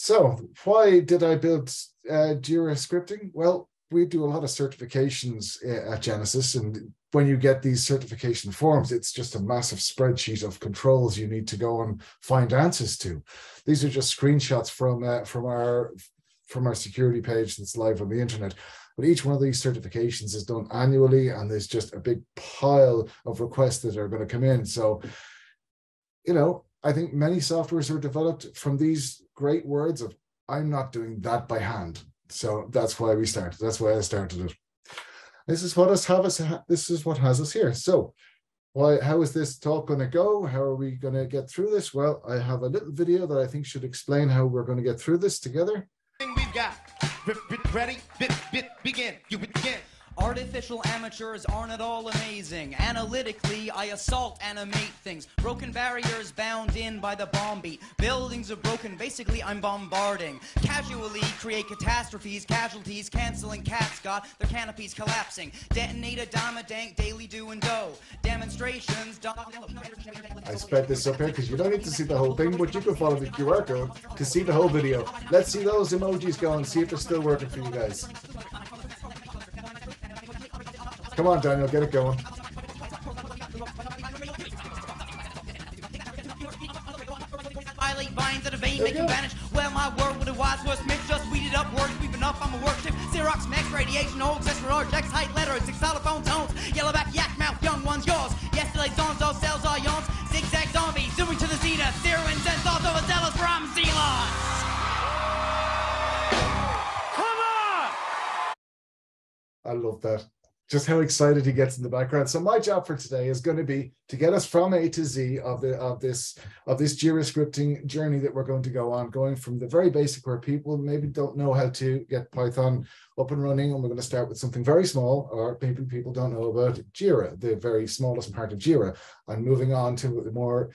So why did I build Jira scripting? Well, we do a lot of certifications at Genesys, and when you get these certification forms, it's just a massive spreadsheet of controls you need to go and find answers to. These are just screenshots from our security page that's live on the internet. But each one of these certifications is done annually, and there's just a big pile of requests that are going to come in. So, I think many softwares are developed from these great words of, I'm not doing that by hand. So that's why we started. That's why I started it. This is what has us here. So how is this talk going to go? How are we going to get through this? Well, I have a little video that I think should explain how we're going to get through this together. We've got ready, begin, you begin. Artificial amateurs aren't at all amazing. Analytically, I assault, animate things. Broken barriers bound in by the bomb beat. Buildings are broken, basically I'm bombarding. Casually create catastrophes, casualties, canceling cats got their canopies collapsing. Detonate a dime a dank, daily do and do. Demonstrations. I sped this up here because you don't need to see the whole thing, but you can follow the QR code to see the whole video. Let's see those emojis go and see if they're still working for you guys. Come on, Daniel, get it going. Violate vines that a vein make them vanish. Well, my word with a wise word Smith just weeded up words sweeping up. I'm a worship. Xerox, Max, radiation, old accessory, large X, height, letter, six telephone tones. Yellowback, yak mouth, young ones, yours. Yesterday's zones, all cells are yawns. Zigzag zombie, zooming to the zenith. Zero and sense, thoughts of a zealous from Zealous. Come on! I love that. Just how excited he gets in the background. So my job for today is going to be to get us from A to Z of this Jira scripting journey that we're going to go on, going from the very basic where people maybe don't know how to get Python up and running, and we're going to start with something very small, or maybe people don't know about Jira, the very smallest part of Jira, and moving on to the more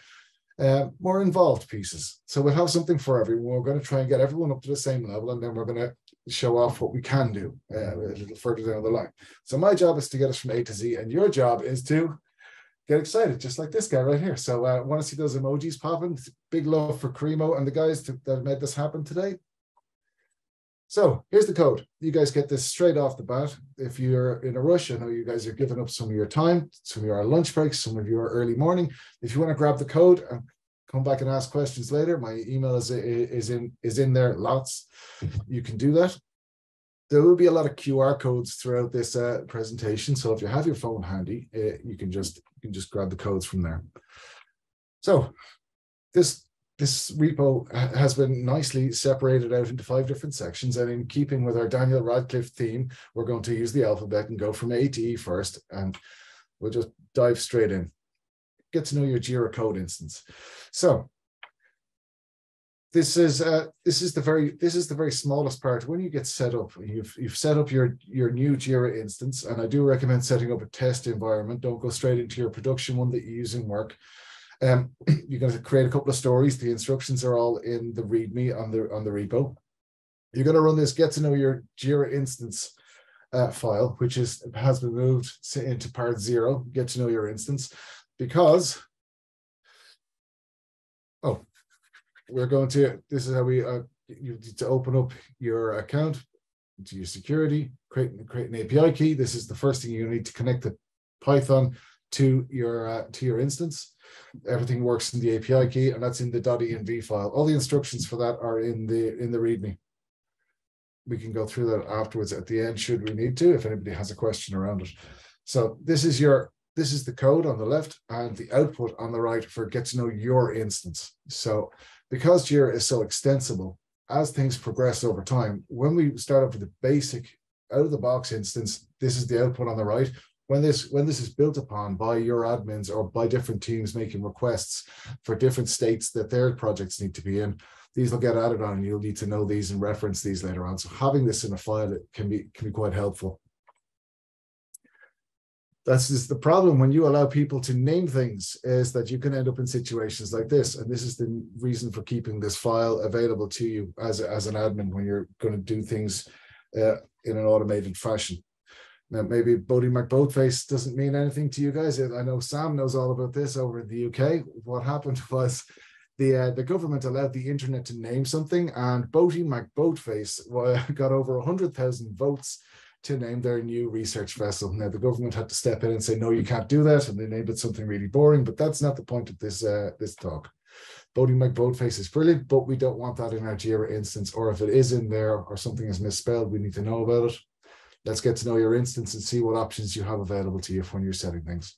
involved pieces. So we'll have something for everyone. We're going to try and get everyone up to the same level, and then we're going to show off what we can do a little further down the line. So my job is to get us from A to Z, and your job is to get excited, just like this guy right here. So I want to see those emojis popping. Big love for Cremo and the guys that made this happen today. So here's the code. You guys get this straight off the bat. If you're in a rush, I know you guys are giving up some of your time, some of your lunch breaks, some of your early morning. If you want to grab the code and come back and ask questions later, my email is in there, lots. You can do that. There will be a lot of QR codes throughout this presentation. So if you have your phone handy, you can just grab the codes from there. So this repo has been nicely separated out into 5 different sections, and in keeping with our Daniel Radcliffe theme, we're going to use the alphabet and go from A to E first, and we'll just dive straight in. Get to know your Jira code instance. So this is the very smallest part. When you get set up, you've set up your new Jira instance, and I do recommend setting up a test environment. Don't go straight into your production one that you use in work. You're going to create a couple of stories. The instructions are all in the README on the repo. You're going to run this get to know your Jira instance file, which has been moved into part 0, get to know your instance, because this is how you need to open up your account to your security, create an API key. This is the first thing you need to connect the Python to your instance. Everything works in the API key, and that's in the .env file. All the instructions for that are in the README. We can go through that afterwards at the end, should we need to, if anybody has a question around it. So this is the code on the left and the output on the right for get to know your instance. So because Jira is so extensible, as things progress over time, when we start off with the basic out of the box instance, this is the output on the right. When this is built upon by your admins or by different teams making requests for different states that their projects need to be in, these will get added on, and you'll need to know these and reference these later on. So having this in a file can be quite helpful. That's just the problem when you allow people to name things, is that you can end up in situations like this. And this is the reason for keeping this file available to you as an admin when you're going to do things in an automated fashion. Now, maybe Bodie McBoatface doesn't mean anything to you guys. I know Sam knows all about this over in the UK. What happened was the government allowed the internet to name something, and Boaty McBoatface got over 100,000 votes to name their new research vessel. Now, the government had to step in and say, no, you can't do that, and they named it something really boring, but that's not the point of this talk. Boaty McBoatface is brilliant, but we don't want that in our Jira instance, or if it is in there or something is misspelled, we need to know about it. Let's get to know your instance and see what options you have available to you when you're setting things.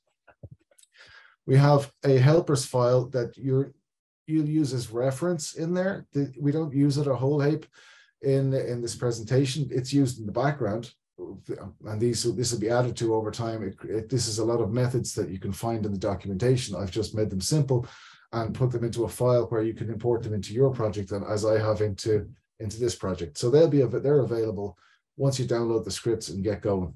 We have a helpers file that you'll use as reference in there. We don't use it a whole heap in this presentation. It's used in the background, and this will be added to over time. This is a lot of methods that you can find in the documentation. I've just made them simple and put them into a file where you can import them into your project, and as I have into this project. So they're available once you download the scripts and get going.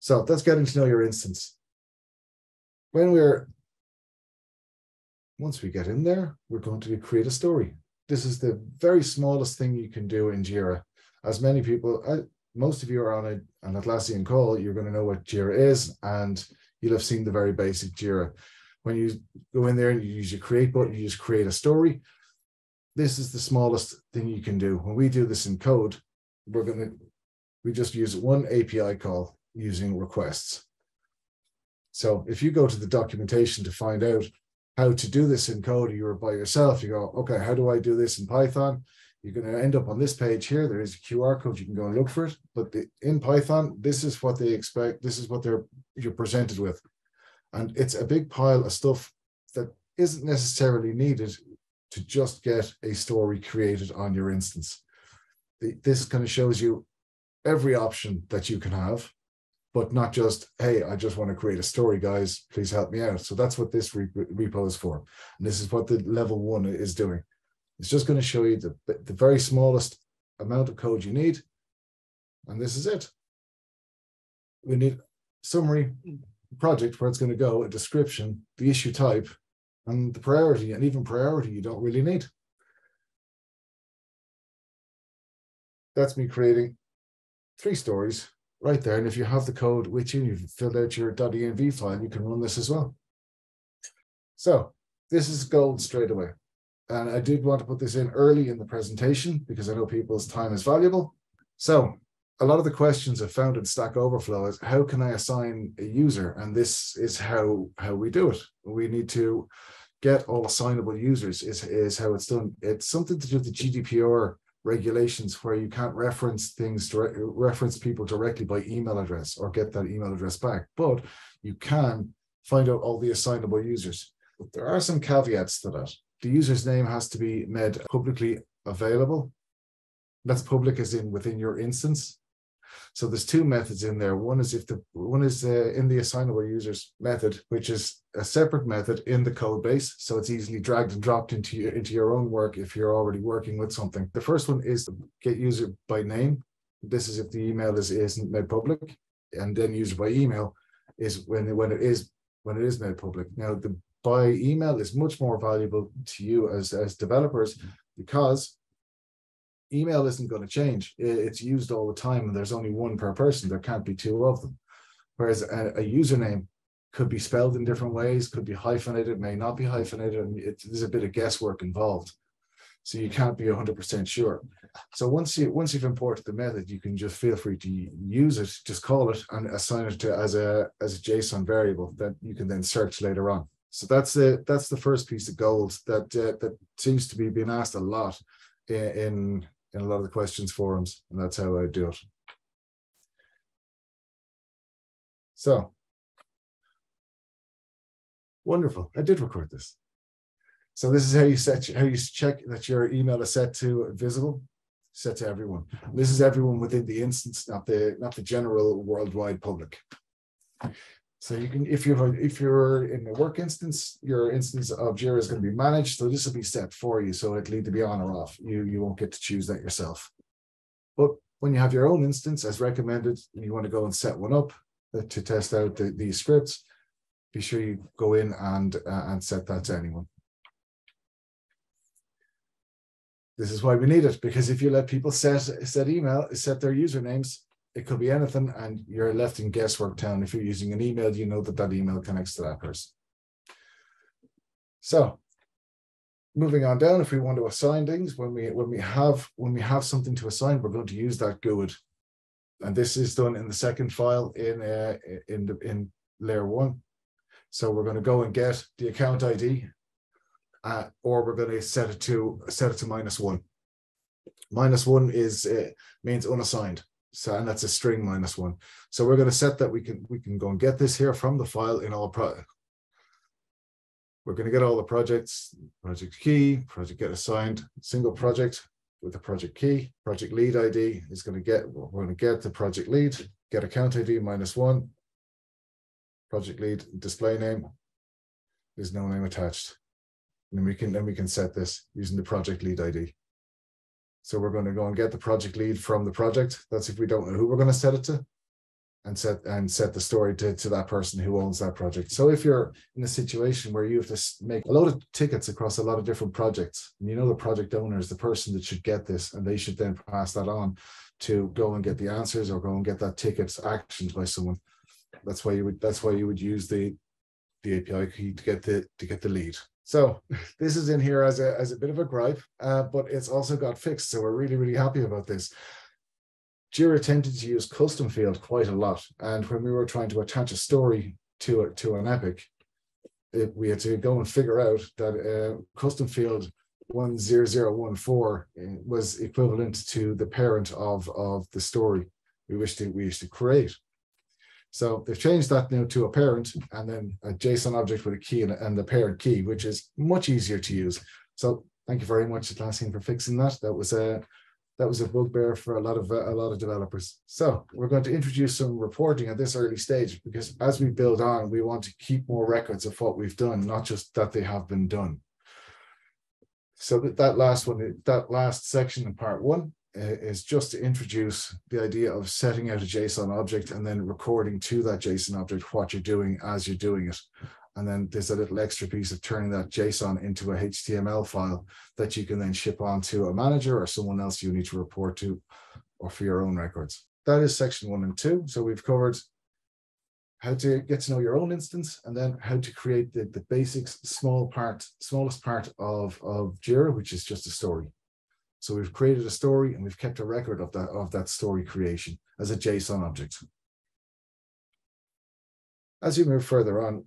So that's getting to know your instance. Once we get in there, we're going to create a story. This is the very smallest thing you can do in Jira. As many people, most of you are on an Atlassian call, you're going to know what Jira is, and you'll have seen the very basic Jira. When you go in there and you use your create button, you just create a story. This is the smallest thing you can do. When we do this in code, we just use one API call using requests. So if you go to the documentation to find out how to do this in code, or you're by yourself, you go, okay, how do I do this in Python? You're going to end up on this page here. There is a QR code. You can go and look for it. But in Python, this is what they expect. This is what you're presented with. And it's a big pile of stuff that isn't necessarily needed to just get a story created on your instance. This kind of shows you every option that you can have, but not just, hey, I just want to create a story, guys, please help me out. So that's what this repo is for. And this is what the level 1 is doing. It's just going to show you the very smallest amount of code you need. And this is it. We need summary, project, where it's going to go, a description, the issue type, and the priority. And even priority you don't really need. That's me creating 3 stories right there. And if you have the code with you and you've filled out your .env file, you can run this as well. So this is gold straight away. And I did want to put this in early in the presentation because I know people's time is valuable. So a lot of the questions I've found in Stack Overflow is, how can I assign a user? And this is how we do it. We need to get all assignable users is how it's done. It's something to do with the GDPR regulations where you can't reference people directly by email address or get that email address back, but you can find out all the assignable users. There are some caveats to that. The user's name has to be made publicly available. That's public as in within your instance. So there's 2 methods in there. One is in the assignable users method, which is a separate method in the code base. So it's easily dragged and dropped into your own work if you're already working with something. The first one is get user by name. This is if the email isn't made public, and then user by email is when it is made public. Now the by email is much more valuable to you as developers because email isn't going to change. It's used all the time, and there's only 1 per person. There can't be 2 of them. Whereas a username could be spelled in different ways, could be hyphenated, may not be hyphenated, and there's a bit of guesswork involved. So you can't be 100% sure. So once you've imported the method, you can just feel free to use it, just call it, and assign it to as a JSON variable that you can then search later on. So that's the first piece of gold that seems to be being asked a lot in a lot of the questions forums, and that's how I do it. So wonderful. I did record this. So this is how you check that your email is set to visible, set to everyone. This is everyone within the instance, not the general worldwide public. So you can, if you're in a work instance, your instance of Jira is going to be managed. So this will be set for you. So it'll either be on or off. You won't get to choose that yourself. But when you have your own instance as recommended, and you want to go and set one up to test out these scripts, be sure you go in and set that to anyone. This is why we need it, because if you let people set their usernames, it could be anything, and you're left in guesswork town. If you're using an email, you know that email connects to that person. So moving on down, if we want to assign things, when we have something to assign, we're going to use that GUID. And this is done in the second file in layer 1. So we're going to go and get the account ID, or we're going to set it to -1. -1 is means unassigned. So, and that's a string -1. So we're going to set that. We can go and get this here from the file in all we're going to get all the projects, project key, project get assigned, single project with the project key. Project lead ID is going to get, we're going to get the project lead, get account ID -1, project lead display name. There's no name attached. And then we can set this using the project lead ID. So we're going to go and get the project lead from the project. That's if we don't know who we're going to set it to, and set the story to that person who owns that project. So if you're in a situation where you have to make a load of tickets across a lot of different projects, and you know the project owner is the person that should get this, and they should then pass that on to go and get the answers or go and get that ticket actioned by someone. That's why you would use the API key to get the lead. So this is in here as a bit of a gripe, but it's also got fixed. So we're really, really happy about this. Jira tended to use custom field quite a lot. And when we were trying to attach a story to an epic, we had to go and figure out that custom field 10014 was equivalent to the parent of the story we wish to create. So they've changed that now to a parent and then a JSON object with a key and the parent key, which is much easier to use. So thank you very much, Atlassian, for fixing that. That was a bugbear for a lot of developers. So we're going to introduce some reporting at this early stage, because as we build on, we want to keep more records of what we've done, not just that they have been done. So that last section in part 1 is just to introduce the idea of setting out a JSON object and then recording to that JSON object what you're doing as you're doing it. And then there's a little extra piece of turning that JSON into a HTML file that you can then ship on to a manager or someone else you need to report to, or for your own records. That is section 1 and 2. So we've covered how to get to know your own instance, and then how to create the basics, smallest part of Jira, which is just a story. So we've created a story and we've kept a record of that story creation as a JSON object. As you move further on,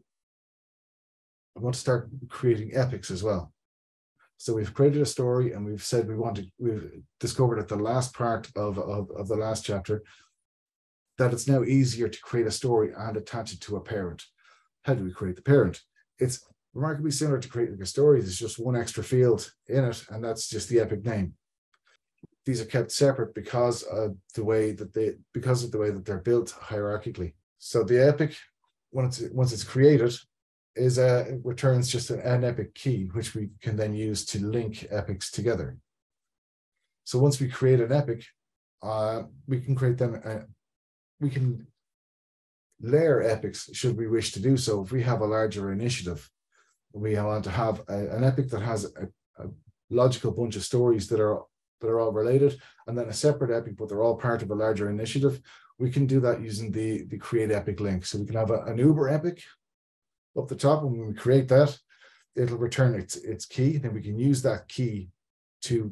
I want to start creating epics as well. So we've created a story and we've said we've discovered at the last part of the last chapter that it's now easier to create a story and attach it to a parent. How do we create the parent? It's remarkably similar to creating a story. There's just one extra field in it, and that's just the epic name. These are kept separate because of the way that they're built hierarchically. So the epic, once it's created, returns just an epic key, which we can then use to link epics together. So once we create an epic, we can create them. We can layer epics should we wish to do so. If we have a larger initiative, we want to have an epic that has a logical bunch of stories that are all related, and then a separate epic, but they're all part of a larger initiative. We can do that using the create epic link. So we can have an Uber epic up the top, and when we create that, it'll return its key. Then we can use that key to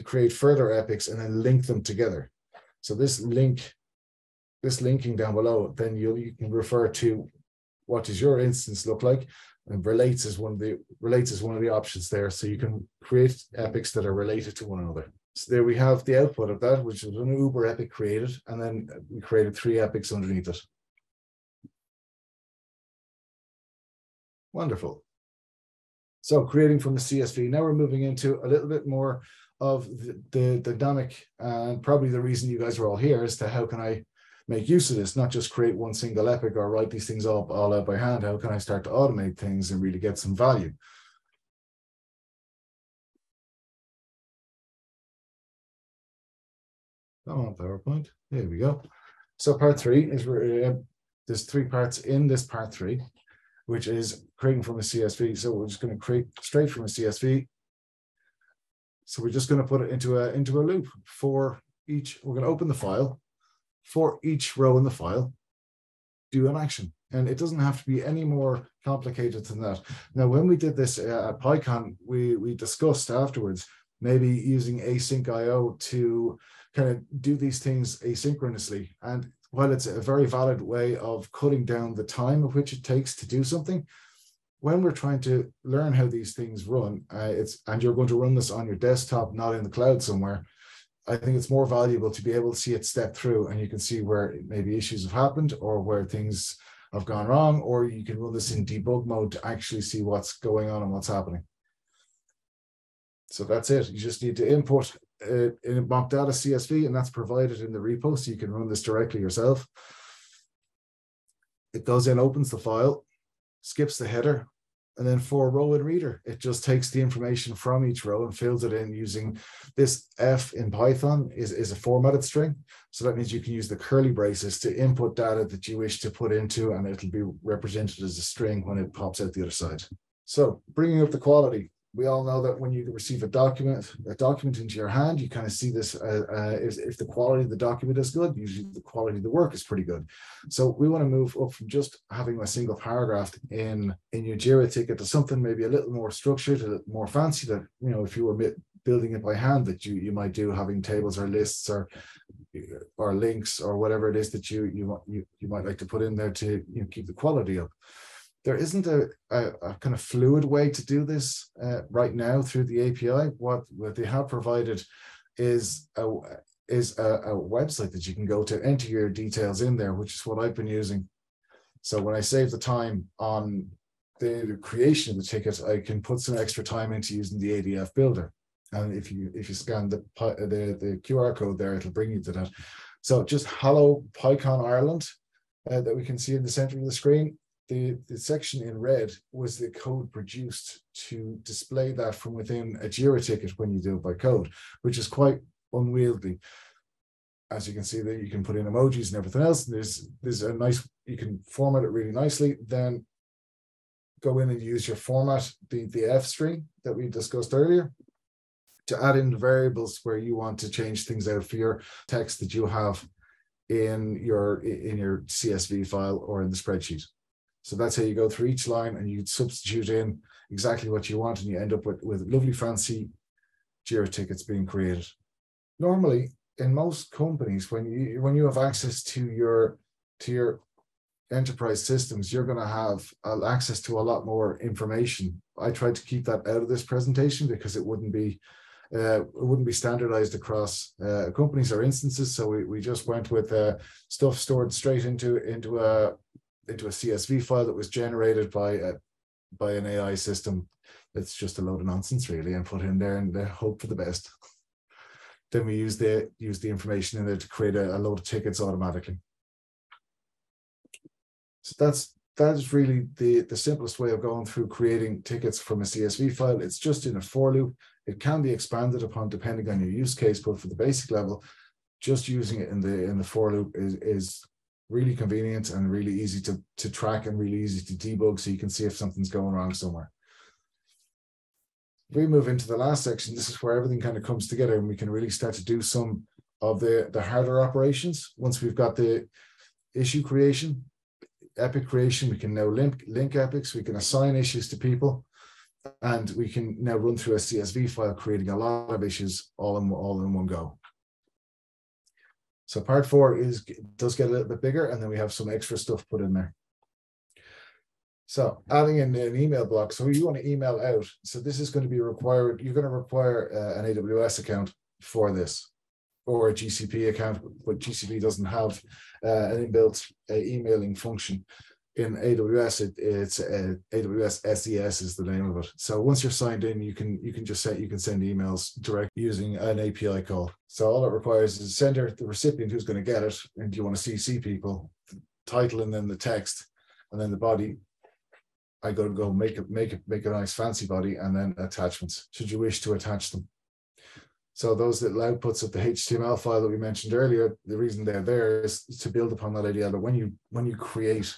create further epics and then link them together. So this linking down below, then you can refer to what does your instance look like, and relates is one of the options there. So you can create epics that are related to one another. So there we have the output of that, which is an Uber epic created, and then we created 3 epics underneath it. Wonderful. So creating from the CSV. Now we're moving into a little bit more of the dynamic, and probably the reason you guys are all here is to how can I make use of this, not just create one single epic or write these things all out by hand. How can I start to automate things and really get some value? Come on, PowerPoint. There we go. So part 3 is there's 3 parts in this part 3, which is creating from a CSV. So we're just going to create straight from a CSV. So we're just going to put it into a loop for each. We're going to open the file. For each row in the file, do an action. And it doesn't have to be any more complicated than that. Now, when we did this at PyCon, we discussed afterwards maybe using async.io to kind of do these things asynchronously. And while it's a very valid way of cutting down the time of which it takes to do something, when we're trying to learn how these things run, and you're going to run this on your desktop, not in the cloud somewhere, I think it's more valuable to be able to see it step through, and you can see where maybe issues have happened or where things have gone wrong, or you can run this in debug mode to actually see what's going on and what's happening. So that's it. You just need to input in mock data CSV, and that's provided in the repo, so you can run this directly yourself. It goes in, opens the file, skips the header, and then for row and reader, it just takes the information from each row and fills it in using this F in Python is a formatted string. So that means you can use the curly braces to input data that you wish to put into, and it'll be represented as a string when it pops out the other side. So bringing up the quality. We all know that when you receive a document into your hand, you kind of see this if the quality of the document is good, usually the quality of the work is pretty good. So we want to move up from just having a single paragraph in your Jira ticket to something maybe a little more structured, a little more fancy, that, you know, if you were building it by hand, that you might do, having tables or lists or links or whatever it is that you might like to put in there to, you know, keep the quality up. There isn't a kind of fluid way to do this right now through the API. What they have provided is a website that you can go to, enter your details in there, which is what I've been using. So when I save the time on the creation of the ticket, I can put some extra time into using the ADF builder. And if you scan the QR code there, it'll bring you to that. So just hello PyCon Ireland that we can see in the center of the screen. The section in red was the code produced to display that from within a Jira ticket when you do it by code, which is quite unwieldy. As you can see there, you can put in emojis and everything else. And there's a nice, you can format it really nicely. Then go in and use your format, the F string that we discussed earlier, to add in the variables where you want to change things out for your text that you have in your CSV file or in the spreadsheet. So that's how you go through each line, and you substitute in exactly what you want, and you end up with lovely fancy Jira tickets being created. Normally, in most companies, when you have access to your enterprise systems, you're going to have access to a lot more information. I tried to keep that out of this presentation because it wouldn't be standardized across companies or instances. So we just went with stuff stored straight into a CSV file that was generated by an AI system. It's just a load of nonsense, really, and put in there and hope for the best. Then we use the information in there to create a load of tickets automatically. So that is really the simplest way of going through creating tickets from a CSV file. It's just in a for loop. It can be expanded upon depending on your use case, but for the basic level, just using it in the for loop is really convenient and really easy to track and really easy to debug, so you can see if something's going wrong somewhere. If we move into the last section, this is where everything kind of comes together, and we can really start to do some of the harder operations. Once we've got the issue creation, epic creation, we can now link epics, we can assign issues to people, and we can now run through a CSV file, creating a lot of issues all in one go. So part 4 does get a little bit bigger, and then we have some extra stuff put in there. So adding in an email block. So you want to email out. So this is going to be required. You're going to require an AWS account for this, or a GCP account, but GCP doesn't have an inbuilt emailing function. In AWS, it's AWS SES is the name of it. So once you're signed in, you can send emails direct using an API call. So all it requires is a sender, the recipient who's going to get it, and you want to CC people, the title, and then the text, and then the body. I go make a nice fancy body, and then attachments, should you wish to attach them. So those little outputs of the HTML file that we mentioned earlier, the reason they're there is to build upon that idea that when you create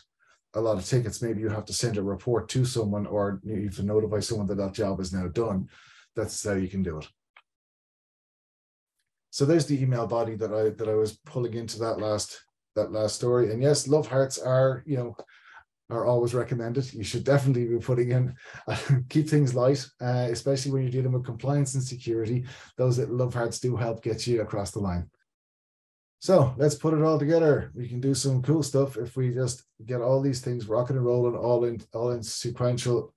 a lot of tickets, maybe you have to send a report to someone, or you have to notify someone that job is now done. That's how you can do it. So there's the email body that I was pulling into that last story. And yes, love hearts are, are always recommended. You should definitely be putting in, keep things light, especially when you're dealing with compliance and security. Those little love hearts do help get you across the line. So let's put it all together. We can do some cool stuff if we just get all these things rocking and rolling, all in sequential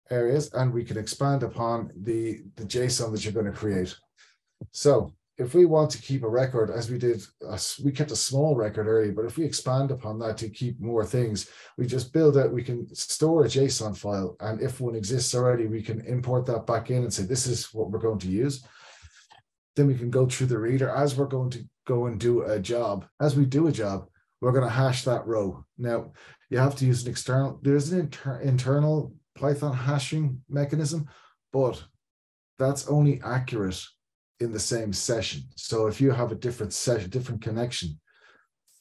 areas, and we can expand upon the JSON that you're going to create. So if we want to keep a record, as we did, we kept a small record earlier, but if we expand upon that to keep more things, we just build it. We can store a JSON file, and if one exists already, we can import that back in and say, this is what we're going to use. Then we can go through the reader as we're going to go and do a job. As we do a job, we're going to hash that row. Now, you have to use an external, there's an internal Python hashing mechanism, but that's only accurate in the same session. So if you have a different session, different connection,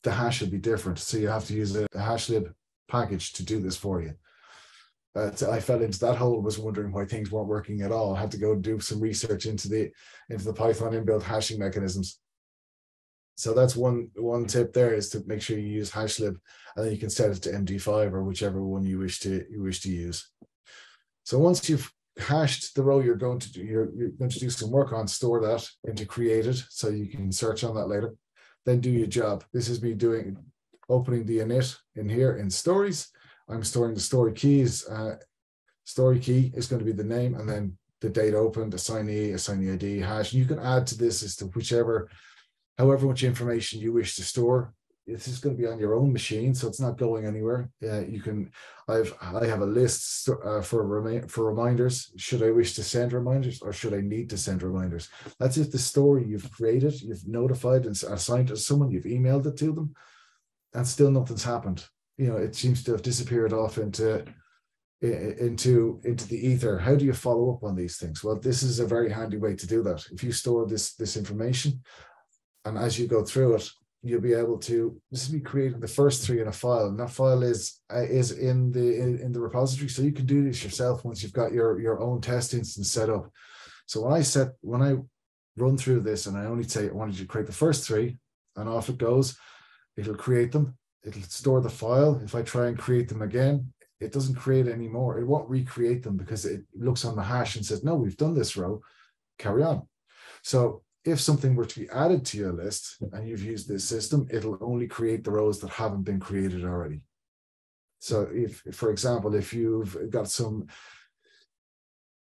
the hash will be different. So you have to use a hashlib package to do this for you. I fell into that hole, was wondering why things weren't working at all. I had to go do some research into the Python inbuilt hashing mechanisms. So that's one tip there, is to make sure you use hashlib, and then you can set it to MD5 or whichever one you wish to use. So once you've hashed the row you're going to do some work on, store that into created so you can search on that later. Then do your job. This is me opening the init in here in stories. I'm storing the story keys. Story key is going to be the name, and then the date opened, assignee ID, hash. And you can add to this as to however much information you wish to store. This is going to be on your own machine, so it's not going anywhere. I have a list for reminders. Should I wish to send reminders, or should I need to send reminders? That's if the story you've created, you've notified and assigned to someone, you've emailed it to them, and still nothing's happened. It seems to have disappeared off into the ether. How do you follow up on these things? Well, this is a very handy way to do that. If you store this information, and as you go through it, you'll be able to, this will be creating the first three in a file, and that file is in the repository. So you can do this yourself once you've got your own test instance set up. So when I run through this and I only say I wanted you to create the first three, and off it goes, it'll create them. It'll store the file. If I try and create them again, it doesn't create any more. It won't recreate them because it looks on the hash and says, no, we've done this row, carry on. So if something were to be added to your list and you've used this system, it'll only create the rows that haven't been created already. So if, for example, if you've got some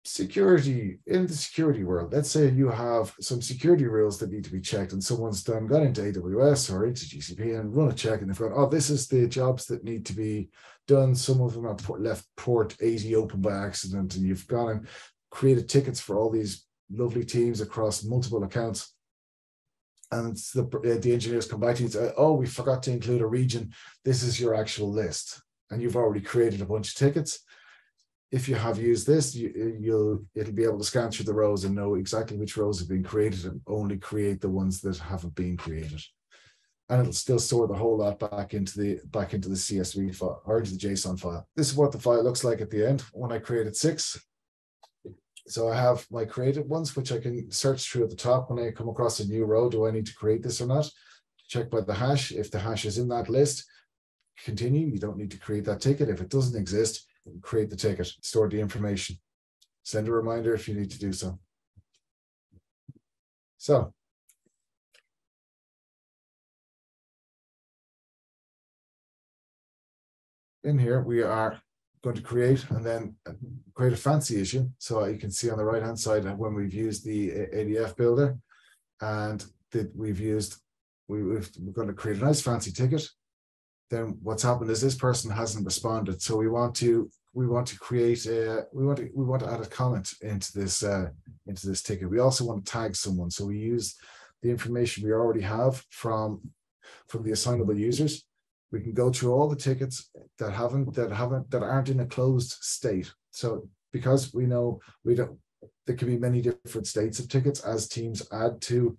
security in the security world, let's say you have some security rules that need to be checked, and someone's got into AWS or into GCP and run a check, and they've got, oh, this is the jobs that need to be done. Some of them have left port 80 open by accident, and you've gone and created tickets for all these lovely teams across multiple accounts. And the engineers come back to you and say, oh, we forgot to include a region. This is your actual list. And you've already created a bunch of tickets. If you have used this, it'll be able to scan through the rows and know exactly which rows have been created, and only create the ones that haven't been created. And it'll still store the whole lot back into the CSV file or into the JSON file. This is what the file looks like at the end when I created 6. So I have my created ones, which I can search through at the top when I come across a new row. Do I need to create this or not? Check by the hash. If the hash is in that list, continue. You don't need to create that ticket. If it doesn't exist, create the ticket, store the information, send a reminder if you need to do so. So in here, we are going to create and then create a fancy issue. So you can see on the right hand side when we've used the ADF builder, and that we're going to create a nice fancy ticket. Then what's happened is this person hasn't responded. So we want to create we want to add a comment into this ticket. We also want to tag someone. So we use the information we already have from the assignable users. We can go through all the tickets that aren't in a closed state. So because we know there can be many different states of tickets as teams add to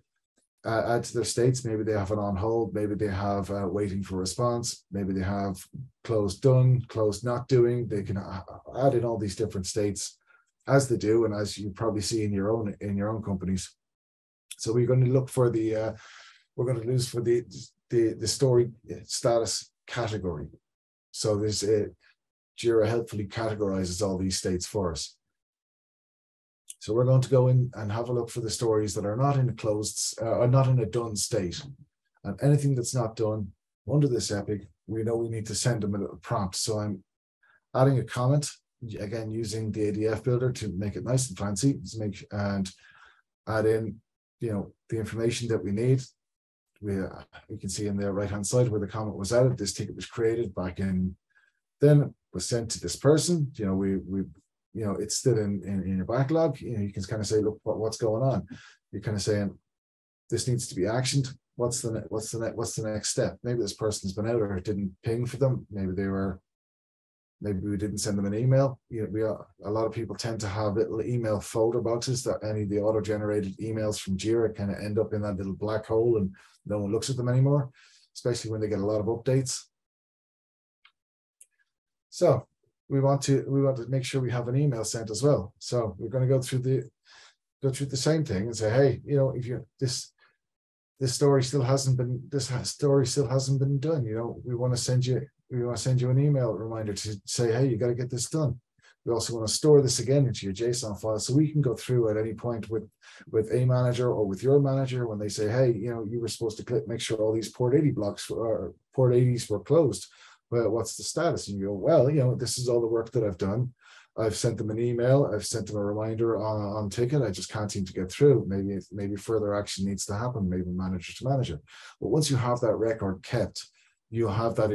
their states. Maybe they have it on hold, maybe they have waiting for response, maybe they have closed done, closed not doing. They can add in all these different states as they do, and as you probably see in your own companies. So we're going to look for the story status category. So there's Jira helpfully categorizes all these states for us. So we're going to go in and have a look for the stories that are not in a closed, or not in a done state. And anything that's not done under this epic, we know we need to send them a little prompt. So I'm adding a comment, again, using the ADF builder to make it nice and fancy, and add in, the information that we need. We can see in the right-hand side where the comment was added. This ticket was created back in, then was sent to this person. It's still in your backlog. You can kind of say, look, what's going on? You're kind of saying, this needs to be actioned. What's the next step? Maybe this person's been out or didn't ping for them. Maybe we didn't send them an email. A lot of people tend to have little email folder boxes that any of the auto-generated emails from Jira kind of end up in that little black hole and no one looks at them anymore, especially when they get a lot of updates. So we want to make sure we have an email sent as well. So we're going to go through the same thing and say, hey, if this story still hasn't been done, we want to send you an email reminder to say, hey, you got to get this done. We also want to store this again into your JSON file so we can go through at any point with a manager or with your manager when they say, hey, you were supposed to make sure all these port 80 blocks or port 80s were closed. Well, what's the status? And you go, well, this is all the work that I've done. I've sent them an email. I've sent them a reminder on ticket. I just can't seem to get through. Maybe further action needs to happen. Maybe manager to manager. But once you have that record kept, you have that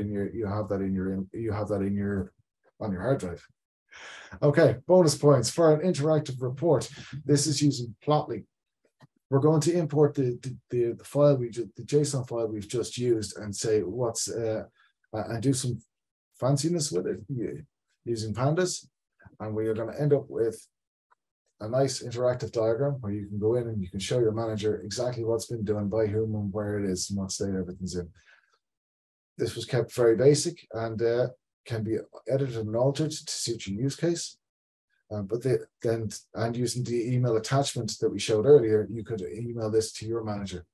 on your hard drive. Okay, bonus points for an interactive report. This is using Plotly. We're going to import the file the JSON file we've just used and say and do some fanciness with it using pandas. And we are going to end up with a nice interactive diagram where you can go in and you can show your manager exactly what's been done by whom and where it is and what state everything's in. This was kept very basic and can be edited and altered to suit your use case. And using the email attachment that we showed earlier, you could email this to your manager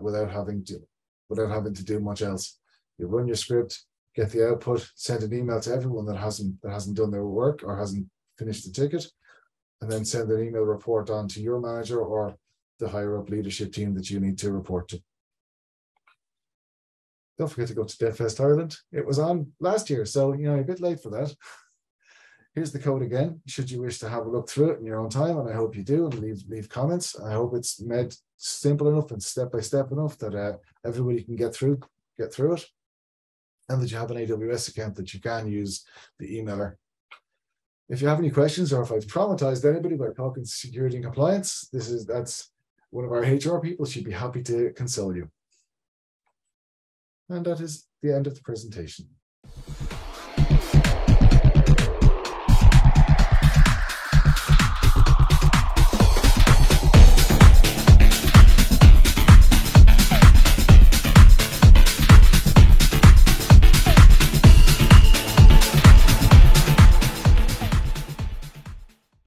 without having to do much else. You run your script, get the output, send an email to everyone that hasn't done their work or hasn't finished the ticket, and then send an email report on to your manager or the higher up leadership team that you need to report to. Don't forget to go to DevFest Ireland. It was on last year, so a bit late for that. Here's the code again, should you wish to have a look through it in your own time, and I hope you do, and leave comments. I hope it's made simple enough and step-by-step enough that everybody can get through it, and that you have an AWS account that you can use the emailer. If you have any questions, or if I've traumatized anybody by talking security and compliance, that's one of our HR people. She'd be happy to console you. And that is the end of the presentation.